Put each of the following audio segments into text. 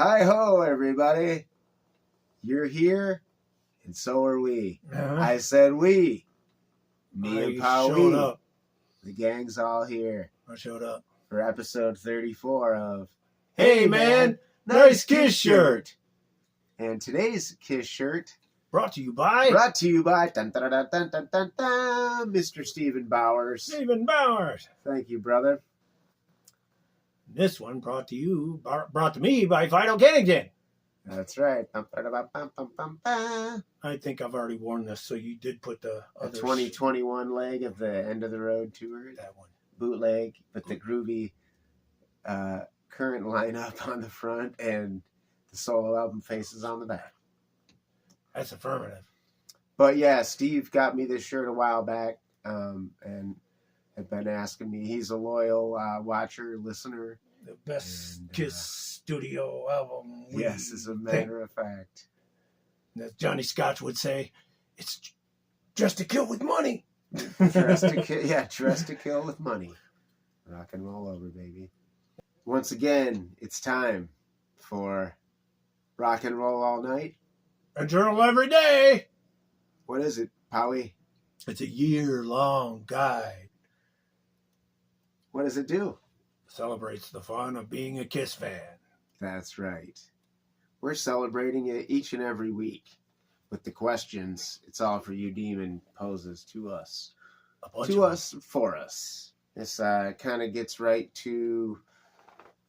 Hi-ho, everybody. You're here, and so are we. Uh-huh. I said we. Me and Pow showed up. The gang's all here I showed up. for episode 34 of Hey, man, nice Kiss shirt. And today's Kiss shirt Brought to you by dun, dun, dun, dun, dun, dun, dun, Mr. Stephen Bowers. Stephen Bowers. Thank you, brother. This one brought to me by Fido Kennington. That's right. Bum, ba, bum, bum, bum, bum. I think I've already worn this, so you did put the A other 2021 leg of the End of the Road tour. that one. Bootleg with the groovy current lineup on the front and the solo album faces on the back. That's affirmative. But yeah, Steve got me this shirt a while back and had been asking me. He's a loyal watcher, listener. The best Kiss studio album. Yes, as a matter of fact. As Johnny Scotch would say, it's dressed to kill with money. Dressed to kill with money. Rock and roll over, baby. Once again, it's time for Rock and Roll All Night. A journal every day. What is it, Powie? It's a year-long guide. What does it do? Celebrates the fun of being a Kiss fan. That's right. We're celebrating it each and every week with the questions. It's all for you, Demon poses to us. To us, for us. This kind of gets right to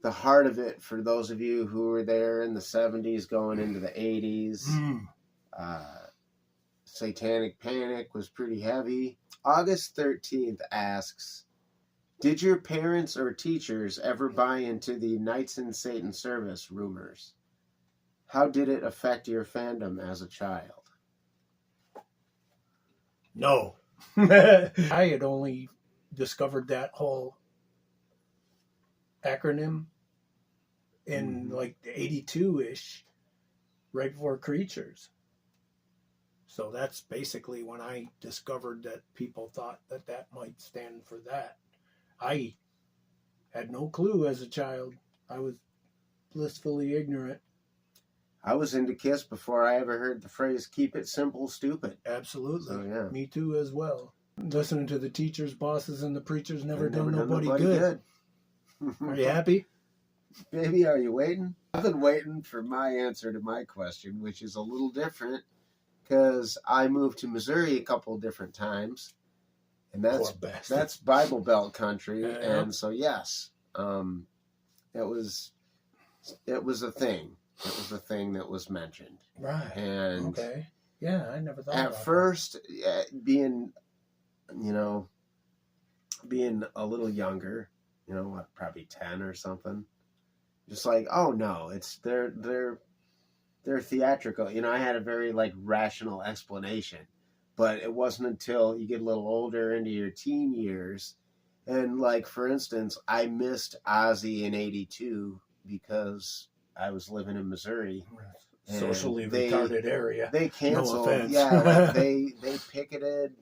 the heart of it for those of you who were there in the 70s going into the 80s. Satanic Panic was pretty heavy. August 13th asks, did your parents or teachers ever buy into the Knights in Satan service rumors? How did it affect your fandom as a child? No. I had only discovered that whole acronym in like the 82-ish, right before Creatures. So that's basically when I discovered that people thought that might stand for that. I had no clue as a child. I was blissfully ignorant. I was into Kiss before I ever heard the phrase, keep it simple, stupid. Absolutely. So, yeah. Me too as well. Listening to the teachers, bosses, and the preachers never done nobody good. Are you happy? Baby, are you waiting? I've been waiting for my answer to my question, which is a little different because I moved to Missouri a couple different times. And that's Bible Belt country. And so, yes, it was a thing. It was a thing that was mentioned. Right. And okay. Yeah, I never thought at first, being a little younger, probably 10 or something, just like, oh no, it's they're theatrical. I had a very rational explanation, but it wasn't until you get a little older into your teen years, and for instance, I missed Ozzy in '82 because I was living in Missouri. Socially retarded area. They canceled. No offense. Yeah, they picketed.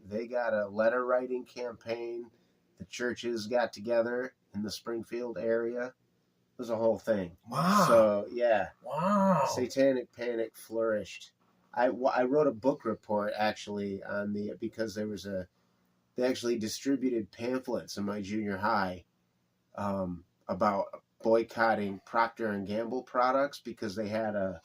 They got a letter writing campaign. The churches got together in the Springfield area. It was a whole thing. Wow. So yeah. Wow. Satanic Panic flourished. I wrote a book report actually because they actually distributed pamphlets in my junior high about boycotting Procter & Gamble products because they had the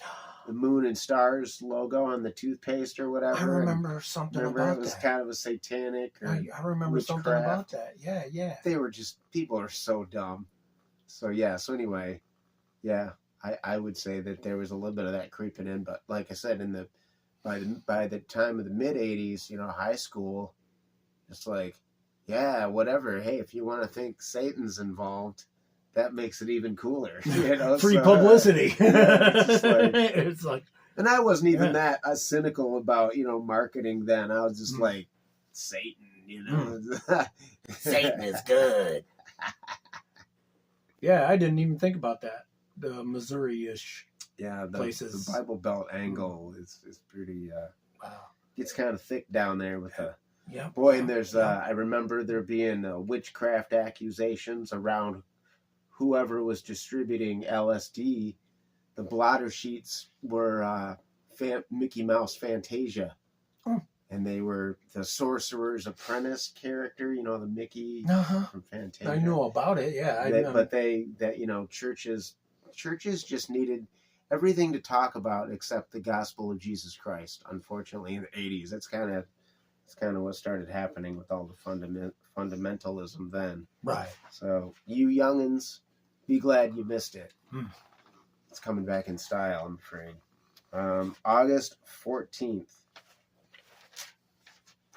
moon and stars logo on the toothpaste or whatever. I remember something about that. It was kind of a satanic I remember witchcraft. something about that. Yeah. They were people are so dumb. So yeah, I would say that there was a little bit of that creeping in, but like I said, by the time of the mid 80s, high school, it's yeah, whatever. Hey, if you want to think Satan's involved, that makes it even cooler. Free publicity. It's and I wasn't even that cynical about, marketing then. I was just Satan, Satan is good. Yeah, I didn't even think about that. The Missouri-ish places. The Bible Belt angle is pretty, wow. Gets kind of thick down there with the, Yep. Boy, and there's, I remember there being witchcraft accusations around whoever was distributing LSD, the blotter sheets were Mickey Mouse Fantasia. Oh. And they were the Sorcerer's Apprentice character, you know, the Mickey from Fantasia. I know about it, yeah. Churches just needed everything to talk about except the gospel of Jesus Christ. Unfortunately, in the 80s, that's kind of what started happening with all the fundamentalism then. Right. So you youngins, be glad you missed it. Hmm. It's coming back in style, I'm afraid. August 14th.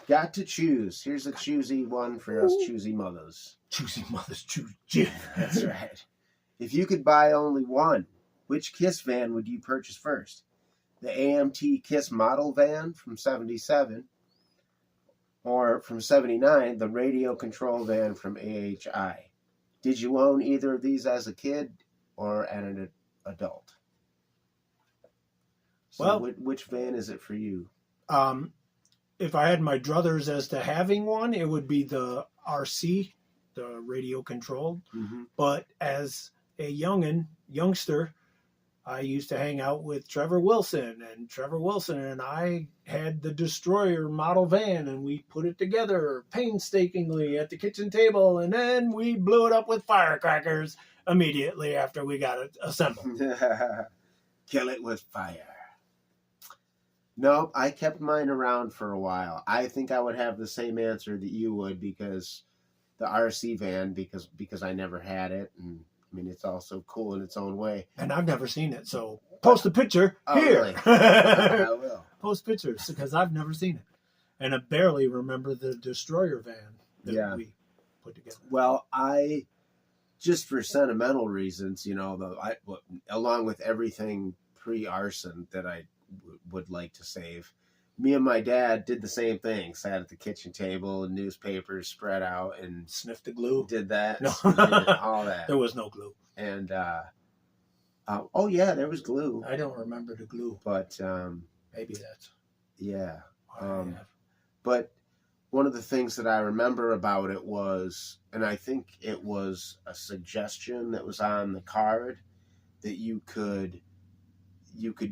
Got to choose. Here's a choosy one for us choosy mothers. Choosy mothers, choose Jim. That's right. If you could buy only one, which KISS van would you purchase first? The AMT KISS model van from 77, or from 79, the radio control van from AHI. Did you own either of these as a kid or as an adult? So well, which van is it for you? If I had my druthers as to having one, it would be the RC, the radio controlled. Mm-hmm. But as a youngster, I used to hang out with Trevor Wilson, and Trevor Wilson and I had the Destroyer model van, and we put it together painstakingly at the kitchen table, and then we blew it up with firecrackers immediately after we got it assembled. Kill it with fire. Nope, I kept mine around for a while. I think I would have the same answer that you would, because the RC van, because I never had it, and I mean it's also cool in its own way. And I've never seen it, so post a picture here. Really? I will. Post pictures, because I've never seen it, and I barely remember the Destroyer van that we put together. Well, I just for sentimental reasons, you know, along with everything pre-arson that I would like to save, me and my dad did the same thing. Sat at the kitchen table and newspapers spread out and sniffed the glue. Did that. No. All that. There was no glue. And oh yeah, there was glue. I don't remember the glue, but maybe that's but one of the things that I remember about it was, and I think it was a suggestion that was on the card, that you could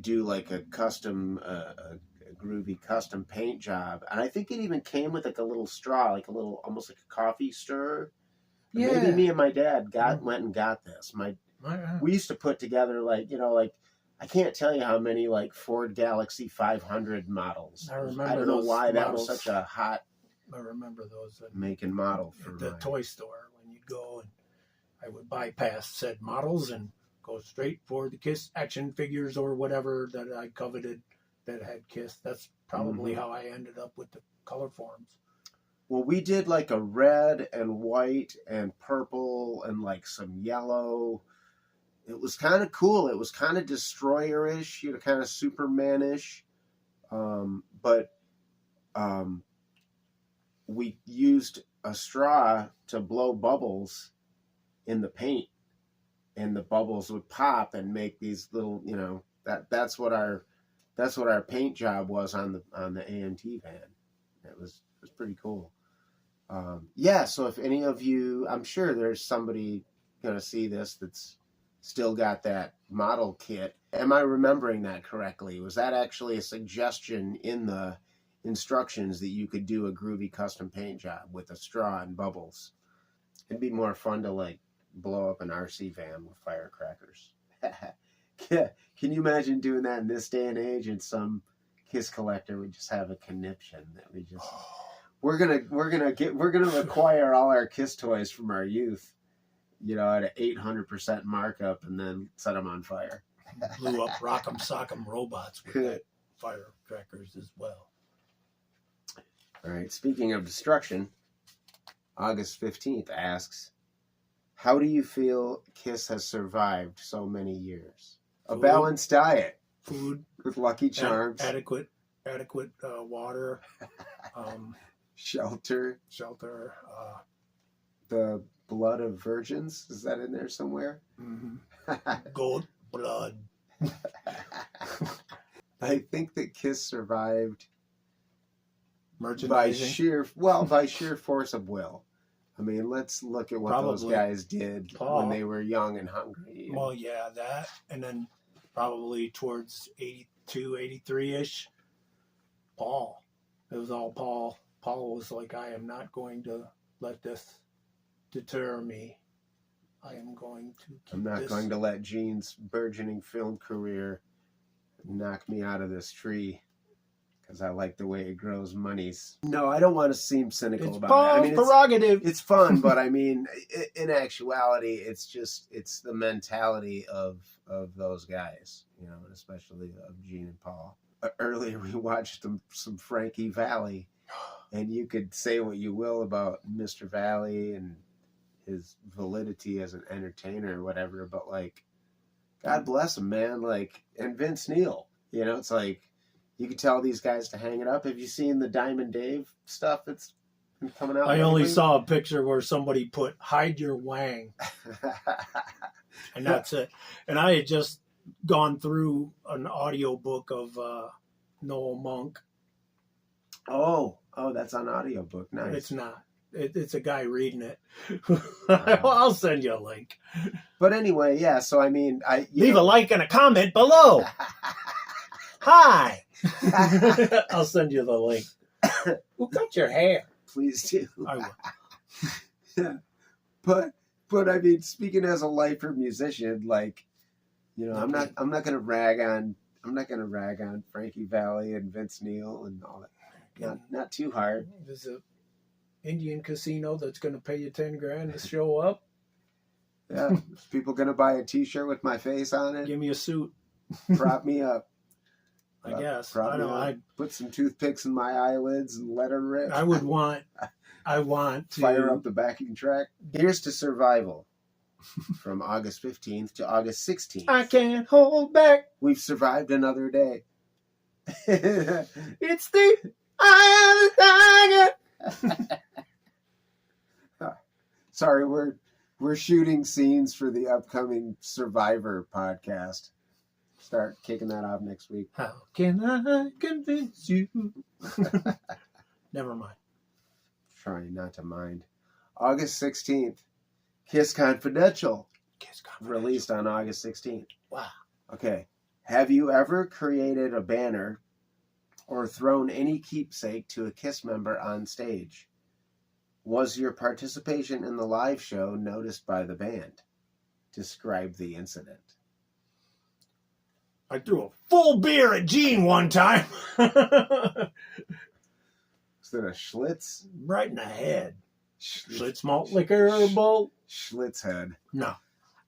do like a custom, a groovy custom paint job. And I think it even came with like a little straw, like a little, almost like a coffee stirrer. Yeah. Maybe me and my dad went and got this. We used to put together like, you know, like, I can't tell you how many like Ford Galaxy 500 models. I remember. I don't know why that was such a hot. I remember those make and model for the toy store when you'd go, and I would bypass said models and go straight for the KISS action figures or whatever that I coveted that had KISS. That's probably how I ended up with the color forms. Well, we did like a red and white and purple and like some yellow. It was kind of cool. It was kind of Destroyer-ish, you know, kind of Superman-ish. But we used a straw to blow bubbles in the paint, and the bubbles would pop and make these little, you know, that's what our paint job was on the AMT van. It was pretty cool. So if any of you, I'm sure there's somebody going to see this that's still got that model kit. Am I remembering that correctly? Was that actually a suggestion in the instructions that you could do a groovy custom paint job with a straw and bubbles? It'd be more fun to like blow up an RC van with firecrackers. Can you imagine doing that in this day and age? And some KISS collector would just have a conniption that we just we're gonna acquire all our KISS toys from our youth, you know, at an 800% markup, and then set them on fire. Blew up Rock'em Sock'em robots with that firecrackers as well. All right. Speaking of destruction, August 15th asks, how do you feel KISS has survived so many years? A balanced diet. Food. With Lucky Charms. Adequate water. Shelter. The blood of virgins. Is that in there somewhere? Mm-hmm. Gold blood. I think that KISS survived by merchandising. sheer force of will. I mean, let's look at what those guys did when they were young and hungry. Well, yeah, that. And then probably towards 82, 83-ish, Paul. It was all Paul. Paul was like, I am not going to let this deter me. I am going to keep I'm not going to let Gene's burgeoning film career knock me out of this tree. Because I like the way it grows monies. No, I don't want to seem cynical about it. I mean, prerogative. It's fun, but I mean, in actuality, it's the mentality of those guys, you know, especially of Gene and Paul. Earlier, we watched some Frankie Valli, and you could say what you will about Mr. Valli and his validity as an entertainer or whatever, but like, God bless him, man. Like, and Vince Neil, you know, it's like, you can tell these guys to hang it up. Have you seen the Diamond Dave stuff that's been coming out? I only saw a picture where somebody put "hide your wang," and that's it. And I had just gone through an audio book of Noel Monk. Oh, that's on audiobook. Nice. It's not. It's a guy reading it. I'll send you a link. But anyway, yeah. So I mean, leave a like and a comment below. Hi. I'll send you the link. Who cut your hair? Please do. I will. Yeah. But I mean, speaking as a lifer musician, like, you know, I'm not gonna rag on Frankie Valli and Vince Neil and all that. Not too hard. There's a Indian casino that's gonna pay you $10,000 to show up. Yeah. Is people gonna buy a T-shirt with my face on it? Give me a suit. Prop me up. I guess. I don't know. I'd put some toothpicks in my eyelids and let her rip. I want to fire up the backing track. Here's to survival. From August 15th to August 16th. I can't hold back. We've survived another day. It's the eye of the tiger. Sorry, we're shooting scenes for the upcoming Survivor podcast. Start kicking that off next week. How can I convince you? Never mind. Trying not to mind. August 16th. Kiss Confidential. Released on August 16th. Wow. Okay. Have you ever created a banner or thrown any keepsake to a KISS member on stage? Was your participation in the live show noticed by the band? Describe the incident. I threw a full beer at Gene one time. Is that a Schlitz? Right in the head. Schlitz malt liquor bowl? Schlitz head. No.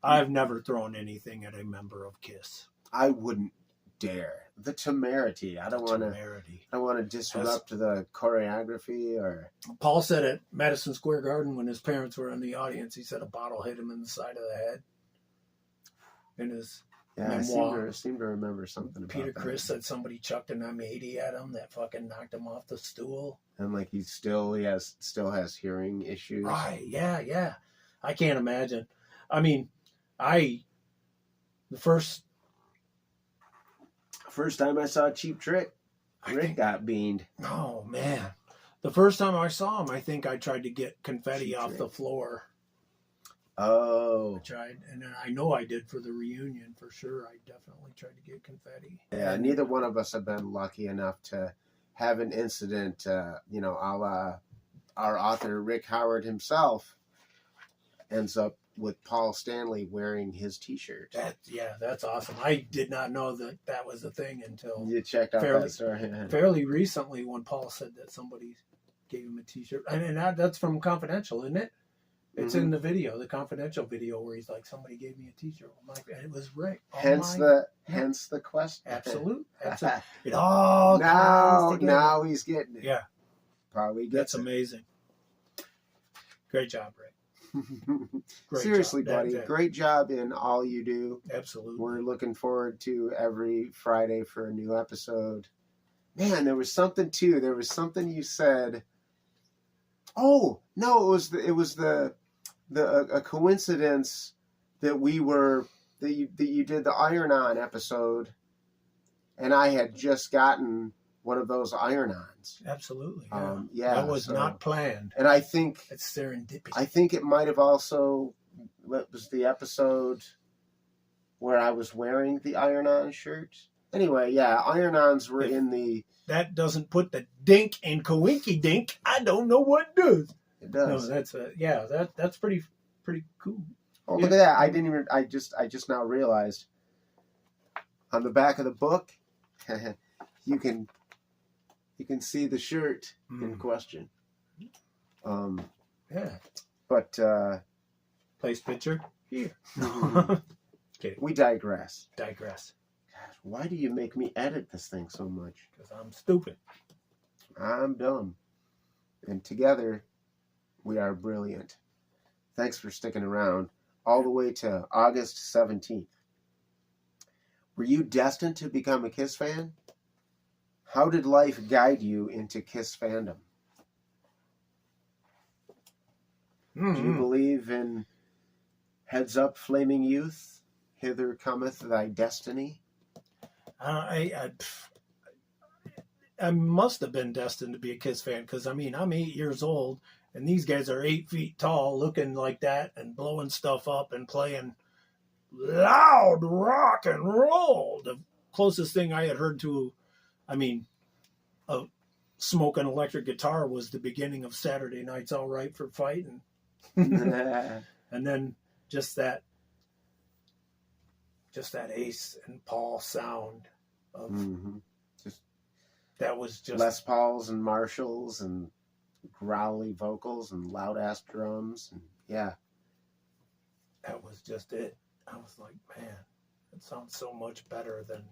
I've never thrown anything at a member of KISS. I wouldn't dare. The temerity. I don't want to disrupt the choreography or. Paul said at Madison Square Garden when his parents were in the audience, he said a bottle hit him in the side of the head. In his memoir. I seem to remember something about Peter that. Criss said somebody chucked an M80 at him that fucking knocked him off the stool. And like he still has hearing issues. Right, yeah. I can't imagine. I mean, the first time I saw Cheap Trick, Rick got beamed. Oh man. The first time I saw him, I think I tried to get confetti off the floor. Oh. I tried, and then I know I did for the reunion for sure. I definitely tried to get confetti. Yeah, neither one of us have been lucky enough to have an incident, a la our author Rick Howard himself ends up with Paul Stanley wearing his T-shirt. That's awesome. I did not know that was a thing until you checked out that story. Fairly recently when Paul said that somebody gave him a T-shirt. And that's from Confidential, isn't it? It's in the video, the Confidential video, where he's like, somebody gave me a T-shirt. And it was Rick. Hence the question. Absolute. It all now he's getting it. Yeah. Probably gets That's amazing. Great job, Rick. Seriously, buddy. Great job in all you do. Absolutely. We're looking forward to every Friday for a new episode. Man, there was something too. There was something you said. Oh, no, it was a coincidence that you did the Iron On episode, and I had just gotten one of those iron-ons. Absolutely. Yeah. That was not planned. And I think it's serendipity. I think it might have also was the episode where I was wearing the iron-on shirt. Anyway, yeah, iron-ons were in the. That doesn't put the dink in Coinky Dink. I don't know what does. It does. No, that's pretty cool. Oh, look at that! I just now realized. On the back of the book, you can see the shirt in question. Yeah. But place picture here. Okay. We digress. Gosh, why do you make me edit this thing so much? Because I'm stupid. I'm dumb. And together, we are brilliant. Thanks for sticking around all the way to August 17th. Were you destined to become a KISS fan? How did life guide you into KISS fandom? Do you believe in heads up, flaming youth? Hither cometh thy destiny? I must have been destined to be a KISS fan because, I mean, I'm 8 years old and these guys are 8 feet tall looking like that and blowing stuff up and playing loud rock and roll. The closest thing I had heard to, I mean, a smoking electric guitar was the beginning of Saturday Night's All Right for Fighting. And then just that Ace and Paul sound of that was just Les Pauls and Marshalls and growly vocals and loud ass drums and that was just it. I was like, man, it sounds so much better than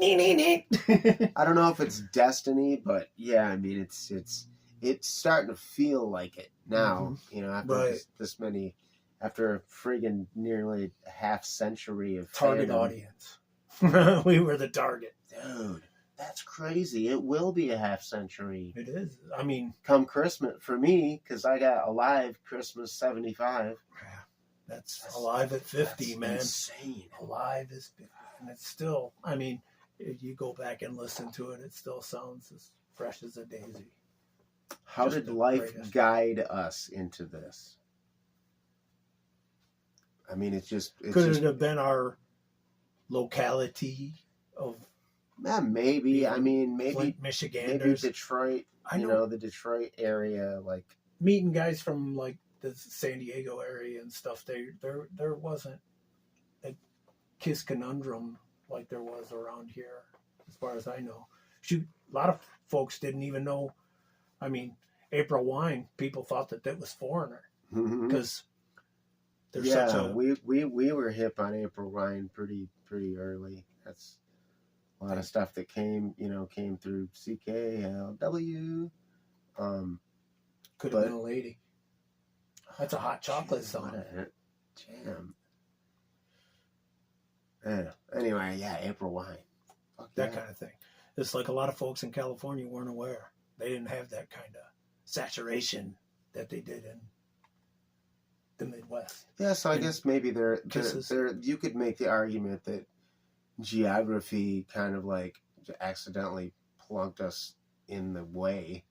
I don't know if it's destiny, but yeah, I mean it's starting to feel like it now. You know, after this many, after a friggin' nearly half century of target fandom. Audience. We were the target. Dude, that's crazy. It will be a half century. It is. I mean, come Christmas for me, because I got Alive Christmas 75. That's Alive at 50, that's man. Insane. Alive is 50, and it's still. I mean, if you go back and listen to it, it still sounds as fresh as a daisy. How did life guide us into this? I mean, it's could it have been our locality of? Maybe. I mean, maybe Michiganders. Maybe Detroit. You know, the Detroit area, like meeting guys from like the San Diego area and stuff. There wasn't a KISS conundrum like there was around here, as far as I know. Shoot, a lot of folks didn't even know. I mean, April Wine, people thought that was Foreigner because there's such a. We were hip on April Wine pretty early. That's a lot of stuff that came through CKLW. Could have been a lady. That's a hot chocolate song. Jam. Anyway, yeah, April Wine. That kind of thing. It's like a lot of folks in California weren't aware. They didn't have that kind of saturation that they did in the Midwest. Yeah, so I guess maybe there you could make the argument that geography kind of like accidentally plunked us in the way,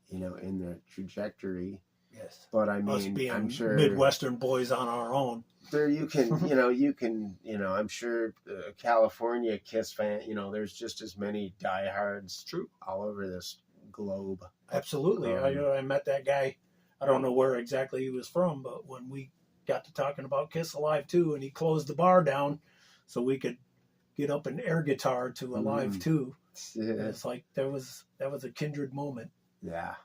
in the trajectory. Yes. But I mean, us being I'm sure Midwestern boys on our own. There you can, I'm sure California KISS fan, there's just as many diehards all over this globe. Absolutely. I met that guy. I don't know where exactly he was from, but when we got to talking about KISS Alive 2 and he closed the bar down so we could get up an air guitar to Alive 2. Yeah. It's like that was a kindred moment. Yeah.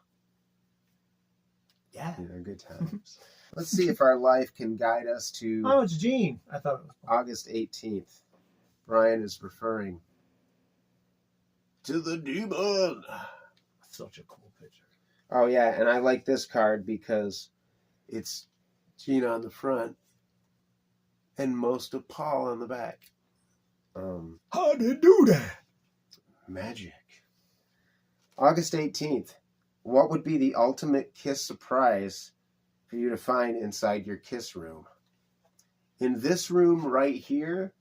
Yeah. Good times. Let's see if our life can guide us to... Oh, it's Gene. I thought it was... August 18th. Brian is referring to the demon. Such a cool picture. Oh, yeah, and I like this card because it's Gene on the front and most of Paul on the back. How'd they do that? Magic. August 18th. What would be the ultimate KISS surprise for you to find inside your KISS room? In this room right here,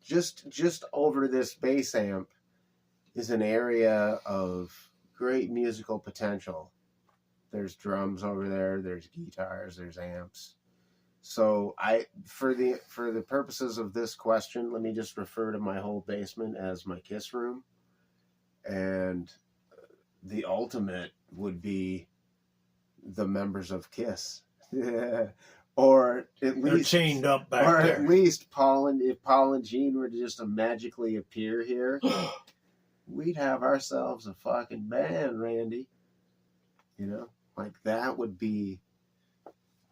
just over this bass amp is an area of great musical potential. There's drums over there, there's guitars, there's amps. So for the purposes of this question, let me just refer to my whole basement as my KISS room. And the ultimate would be the members of KISS. Or at least they're chained up back there. At least if Paul and Gene were to just magically appear here, we'd have ourselves a fucking band, Randy. You know, like that would be,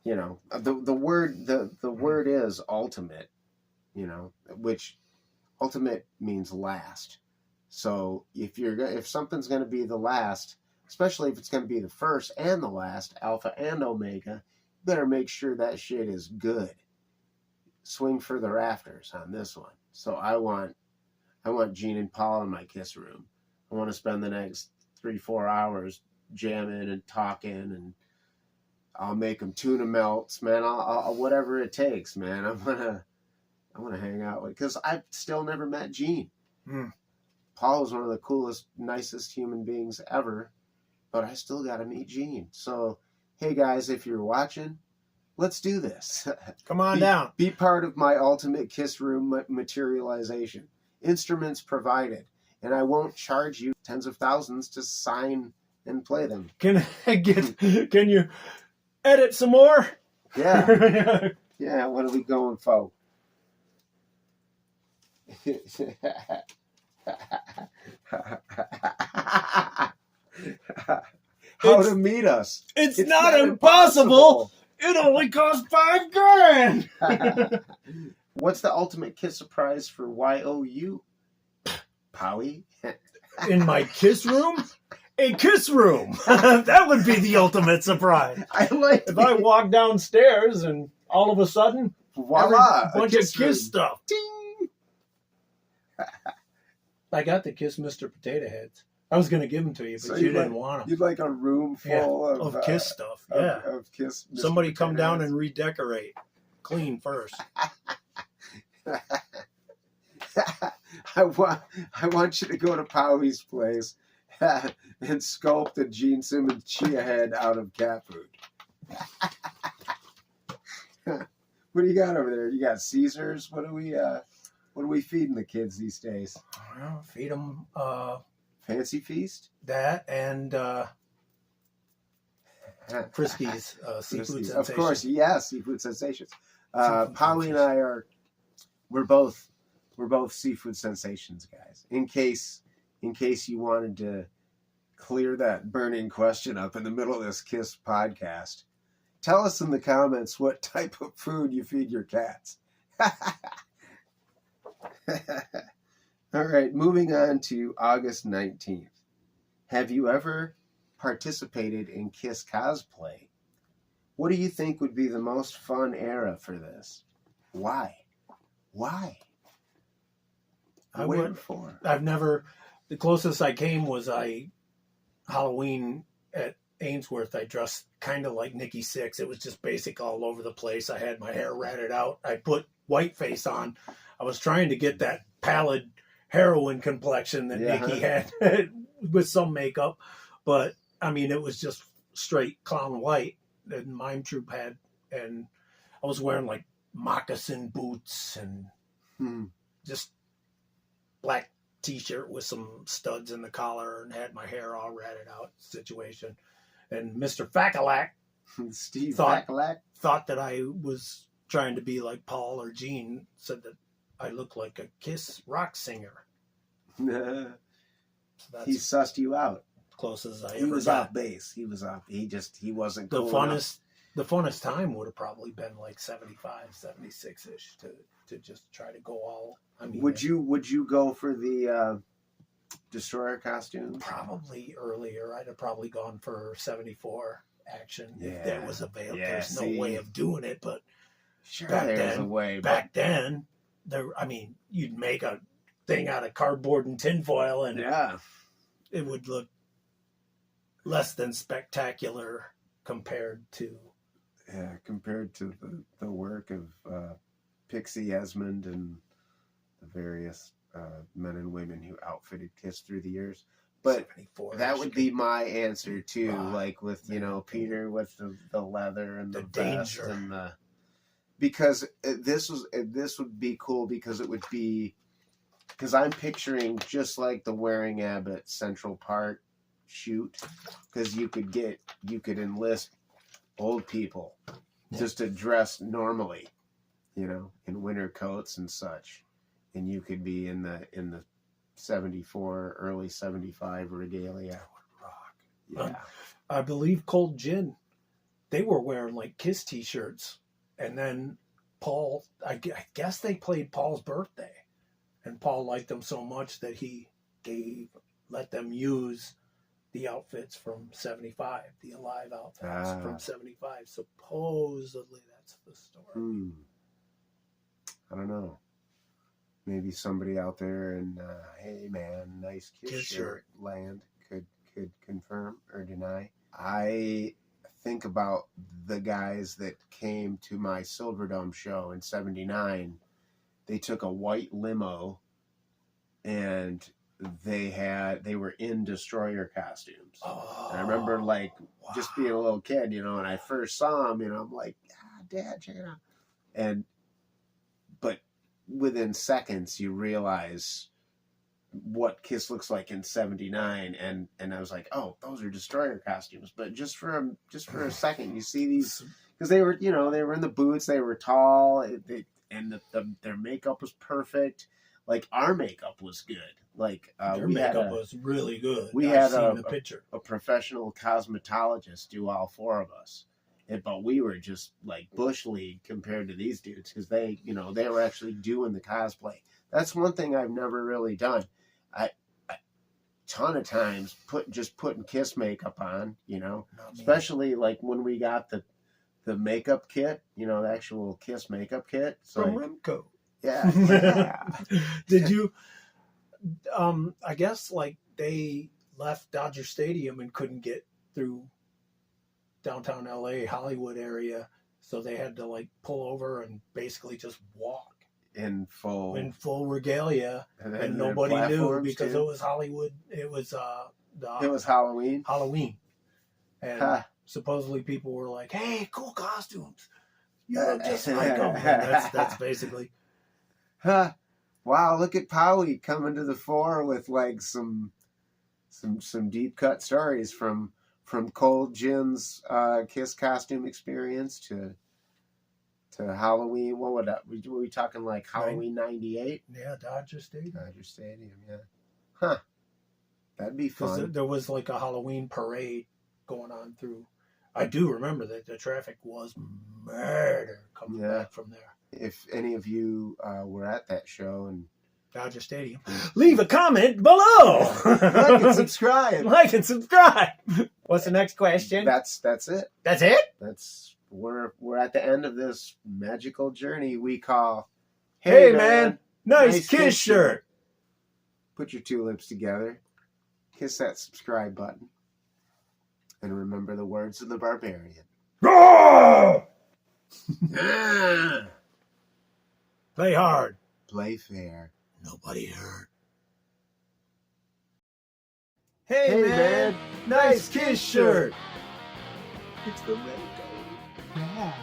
you know, the word is ultimate, you know, which ultimate means last. So if something's going to be the last, especially if it's going to be the first and the last, alpha and omega, you better make sure that shit is good. Swing for the rafters on this one. So I want Gene and Paul in my KISS room. I want to spend the next 3-4 hours jamming and talking, and I'll make them tuna melts, man. I'll whatever it takes, man. I want to hang out with, because I've still never met Gene. Paul is one of the coolest, nicest human beings ever, but I still got to meet Gene. So, hey guys, if you're watching, let's do this. Come on down. Be part of my ultimate KISS room materialization. Instruments provided, and I won't charge you tens of thousands to sign and play them. Can you edit some more? Yeah. Yeah, what are we going for? How to meet us. It's not impossible. It only costs $5,000. What's the ultimate KISS surprise for YOU? Powie? In my KISS room? A KISS room. That would be the ultimate surprise. I like if I walk downstairs and all of a sudden, voila, a bunch of KISS stuff. Ding. I got the KISS Mr. Potato Heads. I was going to give them to you, but you didn't want them. You'd like a room full of KISS stuff. Yeah. Of KISS. Somebody come down and redecorate. Clean first. I want you to go to Powie's place and sculpt a Gene Simmons chia head out of cat food. What do you got over there? You got Caesars? What are we feeding the kids these days? Well, feed them Fancy Feast? That and Friskies, Seafood Sensations. Of course, yeah, Seafood Sensations. Powie and I we're both Seafood Sensations guys. In case you wanted to clear that burning question up in the middle of this KISS podcast, tell us in the comments what type of food you feed your cats. All right, moving on to August 19th. Have you ever participated in KISS cosplay? What do you think would be the most fun era for this? Why? I've never, the closest I came was Halloween at Ainsworth. I dressed kind of like Nikki Sixx. It was just basic all over the place. I had my hair ratted out. I put white face on. I was trying to get that pallid heroin complexion that Nikki had with some makeup. But, I mean, it was just straight clown white that Mime Troupe had. And I was wearing, like, moccasin boots and just black T-shirt with some studs in the collar and had my hair all ratted out situation. And Mr. Facalack thought that I was trying to be like Paul or Gene, said that I look like a KISS rock singer. So he sussed you out. Close as I ever got. He was off base. He wasn't cool enough. The funnest time would have probably been like 75, 76-ish to just try to go all. I mean, would you go for the Destroyer costume? Probably earlier. I'd have probably gone for 74 action if that was available. Yeah, there's no way of doing it, but sure, there's a way. Back then, you'd make a thing out of cardboard and tinfoil, and it would look less than spectacular compared to the work of Pixie Esmond and the various men and women who outfitted KISS through the years. But 74 that would be my answer too. Rock, like with Peter with the leather and the vest danger. and the, because this would be cool because it would be, because I'm picturing just like the Waring Abbott Central Park shoot, because you could enlist old people just to dress normally, in winter coats and such, and you could be in the 74, early 75 regalia. Rock. Yeah. I believe Cold Gin, they were wearing like KISS t-shirts, and then Paul, I guess they played Paul's birthday, and Paul liked them so much that he let them use the outfits from 75, the Alive outfits from 75. Supposedly that's the story. I don't know. Maybe somebody out there in hey man, nice KISS shirt land could confirm or deny. I think about the guys that came to my Silverdome show in '79. They took a white limo and they were in Destroyer costumes. And I remember just being a little kid, and I first saw them, I'm like, Dad, check it out. But within seconds you realize what KISS looks like in '79, and I was like, oh, those are Destroyer costumes. But just for a second you see these, because they were in the boots, they were tall, their makeup was perfect. Like our makeup was good. Like their makeup was really good. We I've had seen the picture. A professional cosmetologist do all four of us. But we were just like bush league compared to these dudes, because they were actually doing the cosplay. That's one thing I've never really done. I ton of times putting KISS makeup on, especially like when we got the makeup kit, the actual KISS makeup kit. So from Remco. Yeah. Did you? I guess like they left Dodger Stadium and couldn't get through downtown LA, Hollywood area, so they had to like pull over and basically just walk in full regalia, and nobody knew because it was Hollywood. It was it was Halloween, and supposedly people were like, "Hey, cool costumes, you look just like them." And that's basically. Wow, look at Powie coming to the fore with like some deep cut stories from Cold Gin's KISS costume experience to Halloween. What were we talking, like Halloween '98? Yeah, Dodger Stadium. Yeah. Huh. That'd be fun. There was like a Halloween parade going on through. I do remember that the traffic was murder coming back from there. If any of you were at that show and Dodger Stadium, leave a comment below. Like and subscribe. What's the next question? That's it. That's it? We're at the end of this magical journey we call Hey man, nice KISS shirt. Put your two lips together, kiss that subscribe button, and remember the words of the barbarian. Roar! Play hard. Play fair. Nobody hurt. Hey man, nice KISS shirt. It's the Remco. Yeah.